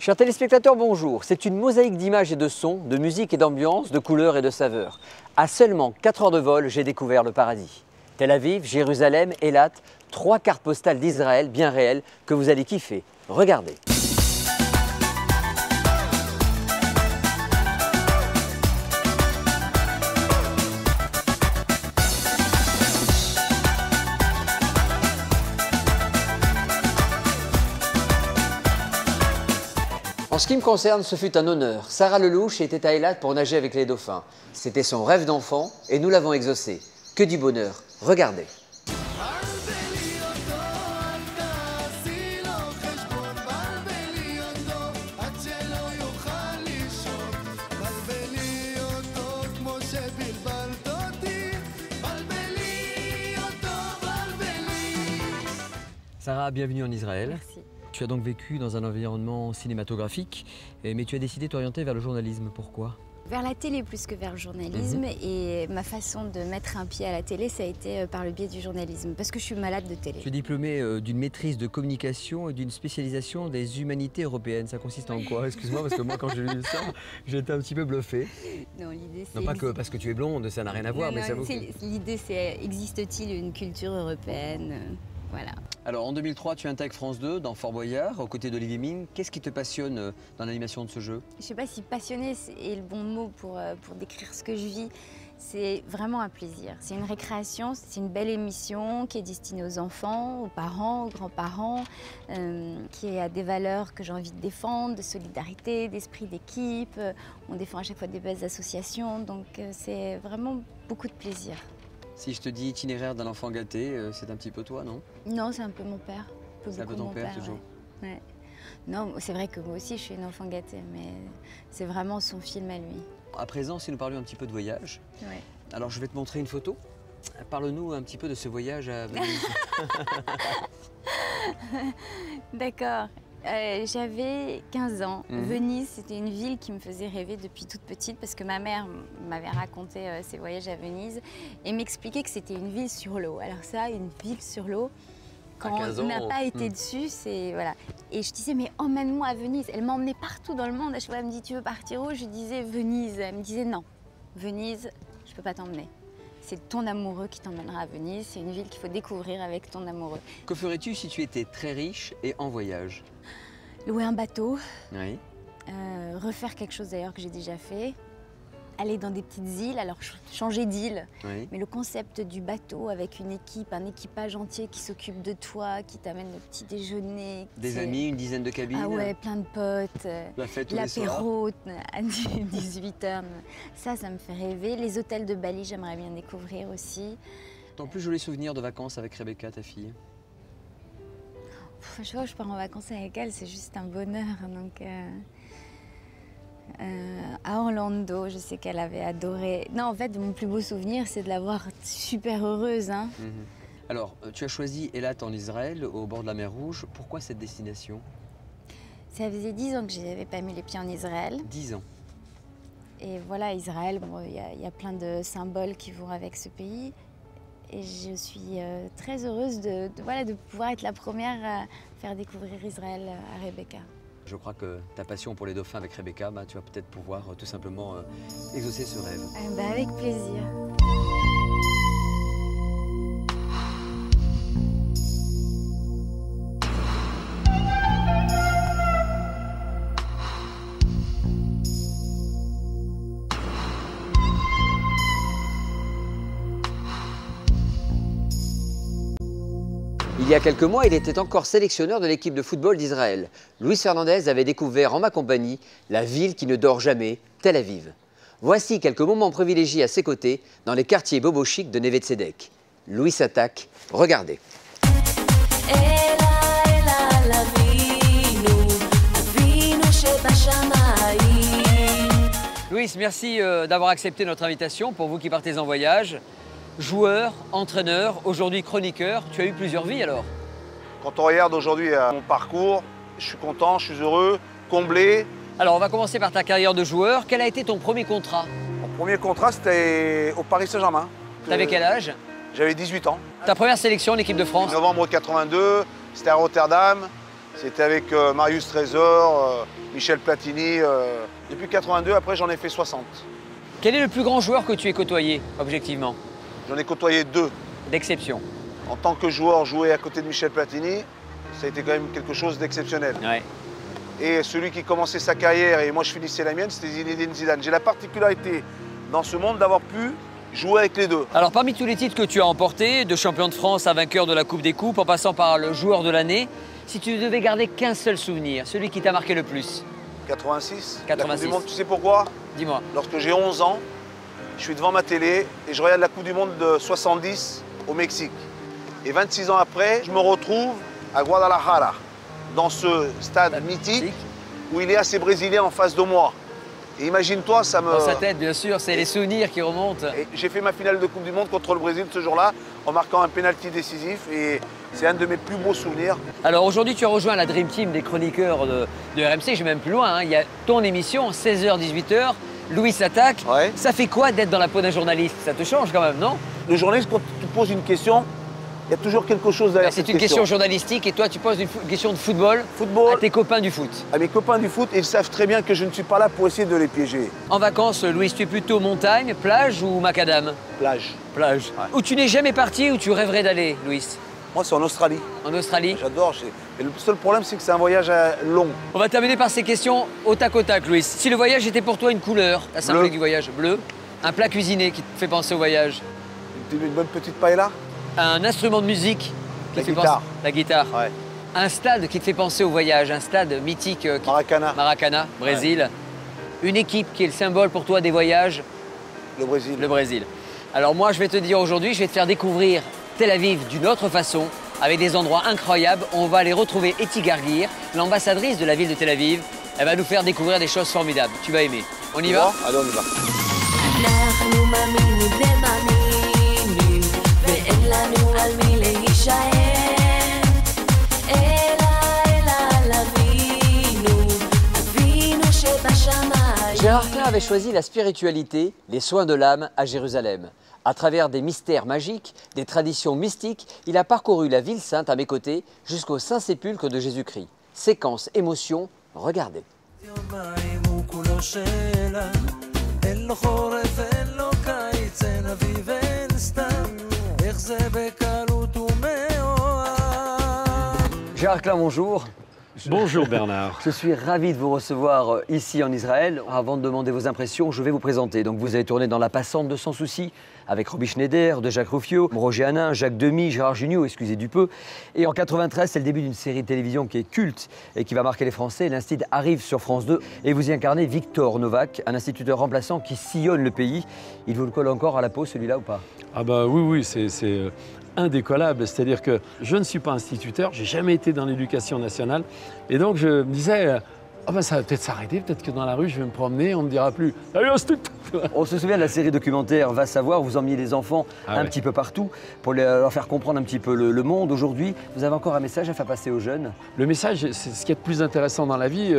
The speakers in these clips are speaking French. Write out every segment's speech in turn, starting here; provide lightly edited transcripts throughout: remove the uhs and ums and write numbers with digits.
Chers téléspectateurs, bonjour. C'est une mosaïque d'images et de sons, de musique et d'ambiance, de couleurs et de saveurs. À seulement 4 heures de vol, j'ai découvert le paradis. Tel Aviv, Jérusalem, Eilat, 3 cartes postales d'Israël bien réelles que vous allez kiffer. Regardez. En ce qui me concerne, ce fut un honneur. Sarah Lelouch était à Eilat pour nager avec les dauphins. C'était son rêve d'enfant et nous l'avons exaucé. Que du bonheur. Regardez. Sarah, bienvenue en Israël. Merci. Tu as donc vécu dans un environnement cinématographique, mais tu as décidé de t'orienter vers le journalisme. Pourquoi ? Vers la télé plus que vers le journalisme. Et ma façon de mettre un pied à la télé, ça a été par le biais du journalisme, parce que je suis malade de télé. Tu es diplômée d'une maîtrise de communication et d'une spécialisation des humanités européennes. Ça consiste en quoi? Excuse-moi, parce que moi, quand j'ai lu ça, j'étais un petit peu bluffé. Non, l'idée c'est... Non, pas que parce que tu es blonde, ça n'a rien à voir, mais ça vaut... L'idée c'est, existe-t-il une culture européenne? Voilà. Alors, en 2003, tu intègres France 2 dans Fort Boyard, aux côtés d'Olivier Mine. Qu'est-ce qui te passionne dans l'animation de ce jeu? Je ne sais pas si passionné est le bon mot pour décrire ce que je vis. C'est vraiment un plaisir. C'est une récréation, c'est une belle émission qui est destinée aux enfants, aux parents, aux grands-parents, qui a des valeurs que j'ai envie de défendre, de solidarité, d'esprit d'équipe. On défend à chaque fois des belles associations, donc c'est vraiment beaucoup de plaisir. Si je te dis itinéraire d'un enfant gâté, c'est un petit peu toi, non? Non, c'est un peu mon père. C'est un peu ton père, toujours. Ouais. Ouais. Non, c'est vrai que moi aussi, je suis une enfant gâtée, mais c'est vraiment son film à lui. À présent, si nous parlions un petit peu de voyage, Ouais. alors je vais te montrer une photo. Parle-nous un petit peu de ce voyage à Venise. D'accord. J'avais 15 ans. Venise, c'était une ville qui me faisait rêver depuis toute petite parce que ma mère m'avait raconté ses voyages à Venise et m'expliquait que c'était une ville sur l'eau. Alors ça, une ville sur l'eau, quand on n'a pas été dessus, c'est... Voilà. Et je disais, mais emmène-moi à Venise. Elle m'emmenait partout dans le monde. À chaque fois, elle me dit, tu veux partir où? Je lui disais, Venise. Elle me disait, non, Venise, je ne peux pas t'emmener. C'est ton amoureux qui t'emmènera à Venise. C'est une ville qu'il faut découvrir avec ton amoureux. Que ferais-tu si tu étais très riche et en voyage? Louer un bateau. Oui. Refaire quelque chose d'ailleurs que j'ai déjà fait. Aller dans des petites îles, alors changer d'île. Oui. Mais le concept du bateau avec une équipe, un équipage entier qui s'occupe de toi, qui t'amène le petit déjeuner. Des amis, une dizaine de cabines. Ah ouais, plein de potes. La fête tous les soirs. L'apéro à 18h. Ça me fait rêver. Les hôtels de Bali, j'aimerais bien découvrir aussi. Ton plus joli souvenir de vacances avec Rebecca, ta fille? Je vois que je pars en vacances avec elle, c'est juste un bonheur. Donc, à Orlando, je sais qu'elle avait adoré. Non, en fait, mon plus beau souvenir, c'est de la voir super heureuse. Hein. Alors, tu as choisi Eilat en Israël, au bord de la mer Rouge. Pourquoi cette destination? Ça faisait 10 ans que je n'avais pas mis les pieds en Israël. 10 ans. Et voilà, Israël, bon, y a plein de symboles qui vont avec ce pays. Et je suis très heureuse de pouvoir être la première à faire découvrir Israël à Rebecca. Je crois que ta passion pour les dauphins avec Rebecca, tu vas peut-être pouvoir tout simplement exaucer ce rêve. Avec plaisir. Il y a quelques mois, il était encore sélectionneur de l'équipe de football d'Israël. Luis Fernandez avait découvert en ma compagnie la ville qui ne dort jamais, Tel Aviv. Voici quelques moments privilégiés à ses côtés dans les quartiers bobo-chic de Neve Tzedek. Luis attaque, regardez. Luis, merci d'avoir accepté notre invitation pour vous qui partez en voyage. Joueur, entraîneur, aujourd'hui chroniqueur, tu as eu plusieurs vies alors? Quand on regarde aujourd'hui mon parcours, je suis content, je suis heureux, comblé. Alors on va commencer par ta carrière de joueur. Quel a été ton premier contrat? Mon premier contrat c'était au Paris Saint-Germain. T'avais quel âge? J'avais 18 ans. Ta première sélection en équipe de France? Novembre 82, c'était à Rotterdam. C'était avec Marius Trésor, Michel Platini. Depuis 82, après j'en ai fait 60. Quel est le plus grand joueur que tu aies côtoyé, objectivement? J'en ai côtoyé 2. D'exception. En tant que joueur, jouer à côté de Michel Platini, ça a été quand même quelque chose d'exceptionnel. Ouais. Et celui qui commençait sa carrière et moi je finissais la mienne, c'était Zinedine Zidane. J'ai la particularité dans ce monde d'avoir pu jouer avec les deux. Alors parmi tous les titres que tu as emportés, de champion de France à vainqueur de la Coupe des Coupes, en passant par le joueur de l'année, si tu ne devais garder qu'un seul souvenir, celui qui t'a marqué le plus? 86. 86. La Coupe du Monde, tu sais pourquoi? Dis-moi. Lorsque j'ai 11 ans, je suis devant ma télé et je regarde la Coupe du Monde de 70 au Mexique. Et 26 ans après, je me retrouve à Guadalajara, dans ce stade mythique où il y a ces Brésiliens en face de moi. Et imagine-toi, ça me... Dans sa tête, bien sûr, c'est les souvenirs qui remontent. J'ai fait ma finale de Coupe du Monde contre le Brésil ce jour-là, en marquant un pénalty décisif. Et c'est un de mes plus beaux souvenirs. Alors aujourd'hui, tu as rejoint la Dream Team des chroniqueurs de RMC. Je vais même plus loin. Il y a ton émission, 16h-18h, Louis s'attaque. Ouais. Ça fait quoi d'être dans la peau d'un journaliste? Ça te change quand même, non? Le journaliste, quand tu poses une question, il y a toujours quelque chose derrière cette C'est une question journalistique et toi, tu poses une question de football à tes copains du foot. À mes copains du foot, ils savent très bien que je ne suis pas là pour essayer de les piéger. En vacances, Louis, tu es plutôt montagne, plage ou macadam? Plage. Plage. Ouais. Où tu n'es jamais parti, où tu rêverais d'aller, Louis? Moi, c'est en Australie. En Australie? J'adore. Et le seul problème, c'est que c'est un voyage long. On va terminer par ces questions au tac, Louis. Si le voyage était pour toi une couleur, la symbolique du voyage, bleu, un plat cuisiné qui te fait penser au voyage? Une bonne petite paella? Un instrument de musique qui la te fait guitare. penser... La guitare. Ouais. Un stade qui te fait penser au voyage, un stade mythique. Maracana. Maracana, Brésil. Ouais. Une équipe qui est le symbole pour toi des voyages? Le Brésil. Le Brésil. Alors moi, je vais te dire aujourd'hui, je vais te faire découvrir Tel Aviv d'une autre façon, avec des endroits incroyables. On va aller retrouver Eti Gargir, l'ambassadrice de la ville de Tel Aviv. Elle va nous faire découvrir des choses formidables. Tu vas aimer. On y va? Allez, on y va. Gérard Klein avait choisi la spiritualité, les soins de l'âme à Jérusalem. À travers des mystères magiques, des traditions mystiques, il a parcouru la ville sainte à mes côtés jusqu'au Saint-Sépulcre de Jésus-Christ. Séquence émotion, regardez. Gérard Klein, bonjour. Bonjour Bernard. Je suis ravi de vous recevoir ici en Israël. Avant de demander vos impressions, je vais vous présenter. Donc vous avez tourné dans La Passante de Sans Souci avec Roby Schneider, de Jacques Ruffio, Roger Hanin, Jacques Demy, Gérard Jugnot, excusez du peu. Et en 93, c'est le début d'une série de télévision qui est culte et qui va marquer les Français. L'Institut arrive sur France 2 et vous y incarnez Victor Novak, un instituteur remplaçant qui sillonne le pays. Il vous le colle encore à la peau celui-là ou pas? Ah bah oui, c'est indécollable. C'est-à-dire que je ne suis pas instituteur, j'ai jamais été dans l'éducation nationale. Et donc je me disais, ah ben ça va peut-être s'arrêter, peut-être que dans la rue je vais me promener, on ne me dira plus « Salut instituteur !» On se souvient de la série documentaire Va savoir, vous emmeniez les enfants un petit peu partout pour leur faire comprendre un petit peu le monde. Aujourd'hui, vous avez encore un message à faire passer aux jeunes? Le message, c'est ce qui est le plus intéressant dans la vie.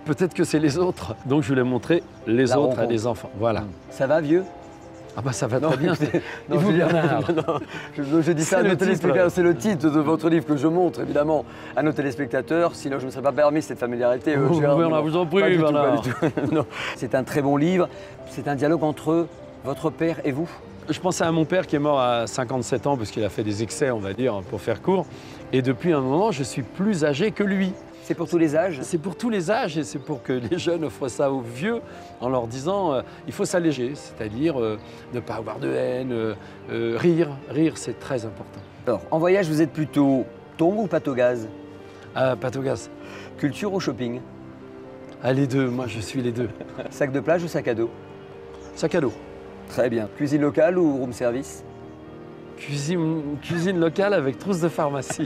Peut-être que c'est les autres. Donc je voulais montrer les autres à des enfants. Voilà. Ça va, vieux? Ah bah ça va très bien. Non, je dis ça à nos téléspectateurs, c'est le titre de votre livre que je montre évidemment à nos téléspectateurs, sinon je ne me serais pas permis cette familiarité. Bernard, vous en prie, Bernard. C'est un très bon livre, c'est un dialogue entre votre père et vous. Je pensais à mon père qui est mort à 57 ans parce qu'il a fait des excès, on va dire, pour faire court. Et depuis un moment, je suis plus âgé que lui. C'est pour tous les âges? C'est pour tous les âges et c'est pour que les jeunes offrent ça aux vieux en leur disant il faut s'alléger, c'est-à-dire ne pas avoir de haine, rire. Rire, c'est très important. Alors, en voyage, vous êtes plutôt thon ou pâte au gaz? Pâte au gaz. Culture ou shopping? Les deux, moi je suis les deux. Sac de plage ou sac à dos? Sac à dos. Très bien. Cuisine locale ou room service? Cuisine locale avec trousse de pharmacie.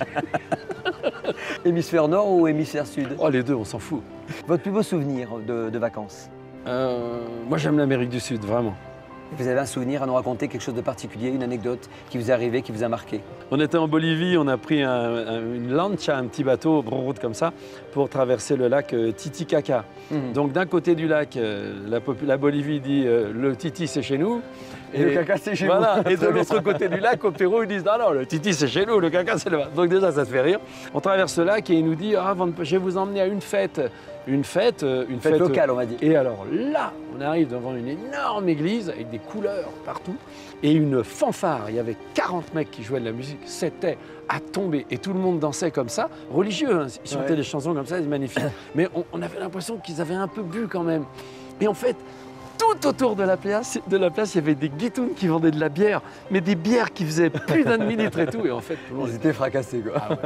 Hémisphère nord ou hémisphère sud? Oh, les deux, on s'en fout. Votre plus beau souvenir de vacances? Moi, j'aime l'Amérique du Sud, vraiment. Vous avez un souvenir à nous raconter, quelque chose de particulier, une anecdote qui vous est arrivée, qui vous a marqué? On était en Bolivie, on a pris une lancha, un petit bateau, route comme ça, pour traverser le lac Titicaca. Donc d'un côté du lac, la Bolivie dit le Titi c'est chez nous. Et le caca c'est chez voilà. vous. Et de l'autre côté du lac, au Pérou, ils disent non, non, le Titi c'est chez nous, le caca c'est là-bas. Donc déjà ça te fait rire. On traverse le lac et il nous dit je vais vous emmener à une fête. Une fête locale, on va dire. Et alors là, on arrive devant une énorme église avec des couleurs partout et une fanfare. Il y avait 40 mecs qui jouaient de la musique. C'était à tomber. Et tout le monde dansait comme ça, religieux. Hein. Ils chantaient des chansons comme ça, c'est magnifique. Mais on avait l'impression qu'ils avaient un peu bu quand même. Et en fait, tout autour de la place, il y avait des guitounes qui vendaient de la bière, mais des bières qui faisaient plus d'un demi-litre et tout. Et en fait, tout le monde Ils étaient fracassés, quoi. Ah ouais.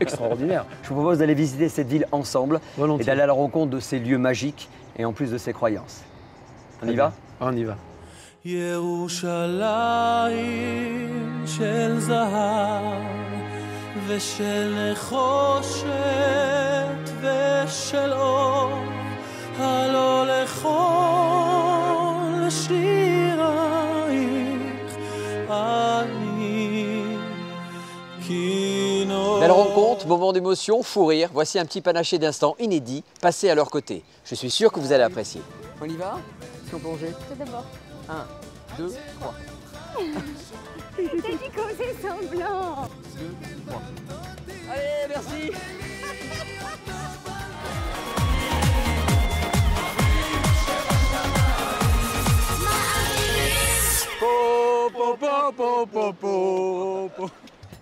Extraordinaire. Je vous propose d'aller visiter cette ville ensemble Volontiers. et d'aller à la rencontre de ces lieux magiques et en plus de ces croyances. On y va? On y va. ירושלים של זהב ושל נחושת ושל אור הלא לכל שירייך אני כינור. Belle rencontre, moment d'émotion, fou rire. Voici un petit panaché d'instants inédits passés à leur côté. Je suis sûr que vous allez apprécier. On y va? Si on plongeait? Tout d'abord. 1, 2, 3. T'as dit qu'on faisait semblant. 2, 3. Allez, merci.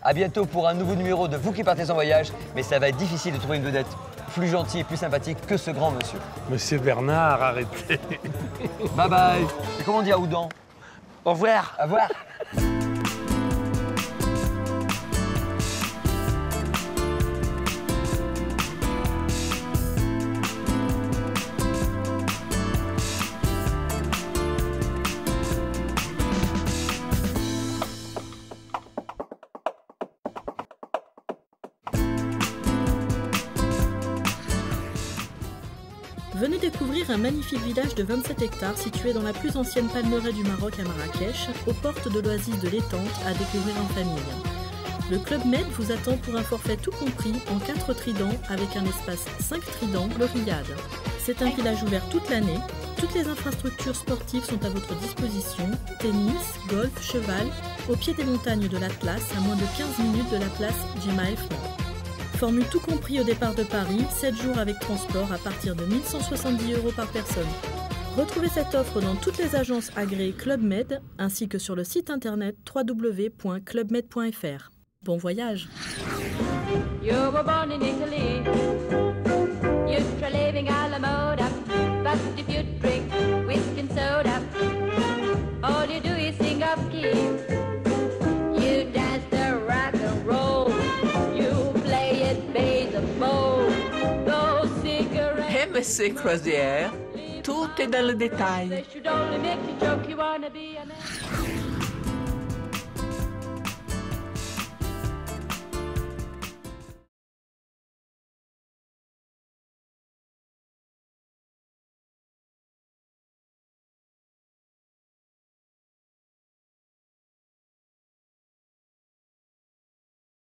A bientôt pour un nouveau numéro de Vous qui partez en voyage, mais ça va être difficile de trouver une vedette plus gentille et plus sympathique que ce grand monsieur. Monsieur Bernard, arrêtez. Bye bye. Et comment on dit à Oudan? Au revoir. Au revoir. Venez découvrir un magnifique village de 27 hectares situé dans la plus ancienne palmeraie du Maroc à Marrakech, aux portes de l'oasis de l'Étente à découvrir en famille. Le Club Med vous attend pour un forfait tout compris en 4 tridents avec un espace 5 tridents, le Riad. C'est un village ouvert toute l'année. Toutes les infrastructures sportives sont à votre disposition, tennis, golf, cheval, au pied des montagnes de l'Atlas, à moins de 15 minutes de la place Djema El Fna. Formule tout compris au départ de Paris, 7 jours avec transport à partir de 1 170 € par personne. Retrouvez cette offre dans toutes les agences agréées Club Med ainsi que sur le site internet www.clubmed.fr. Bon voyage! You were born in Italy, you'd try living a la moda, but if you drink whiskey and soda, all you do is sing up key. You dance the rock and roll, you play it baseball, those cigarettes. MSC Croisière, tout est dans le détail. They should only make you joke, you wanna be an